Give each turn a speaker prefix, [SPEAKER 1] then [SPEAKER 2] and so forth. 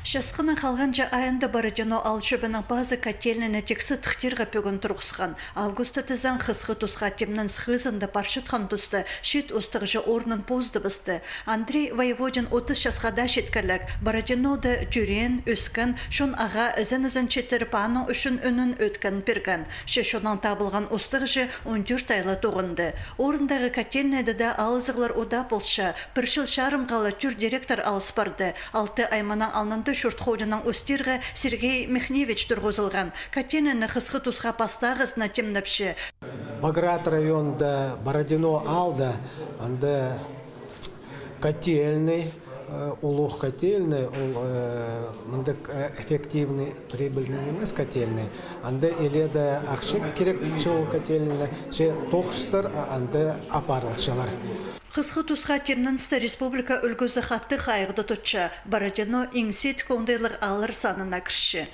[SPEAKER 1] Шасқына қалғанжа айында Бородино алшыбының базы котельнені тексі тұқтирға пөгін тұрғысқан. Августа тізан қысқы тұсқа темнің схызында паршытқан тұсты шет ұстығжы орнын позды бісті. Андрей Воеводин 30 шасқада шеткерлік. Бородиноды түрен, өскен, шон аға ізін четіріп аның үшін үнін өткен перген. Шешонан табылған ұстығжы 14 айлы тоғынды. Орындағы котельнеді де алызығылар ода болша, піршіл шарым қалы түр директор алыс барды. 6 айманан алнынды шүртходының өстергі Сергей Михневич тұрғызылған. Котельнені қысқы тұсқа пастағызына темніпші.
[SPEAKER 2] Баграт районда Бородино алды, анда котельный, улух котельный, мындық эффективный, прибыльный емес котельный. Анда еледі ақшық керек жол котельный, же тоқыстар, анда апарылшылар.
[SPEAKER 1] Қысқы тұсқа темнінсті республика үлгізі қатты қайғыды тұтшы. Бородино еңсет көңдейлік алыр санына кірші.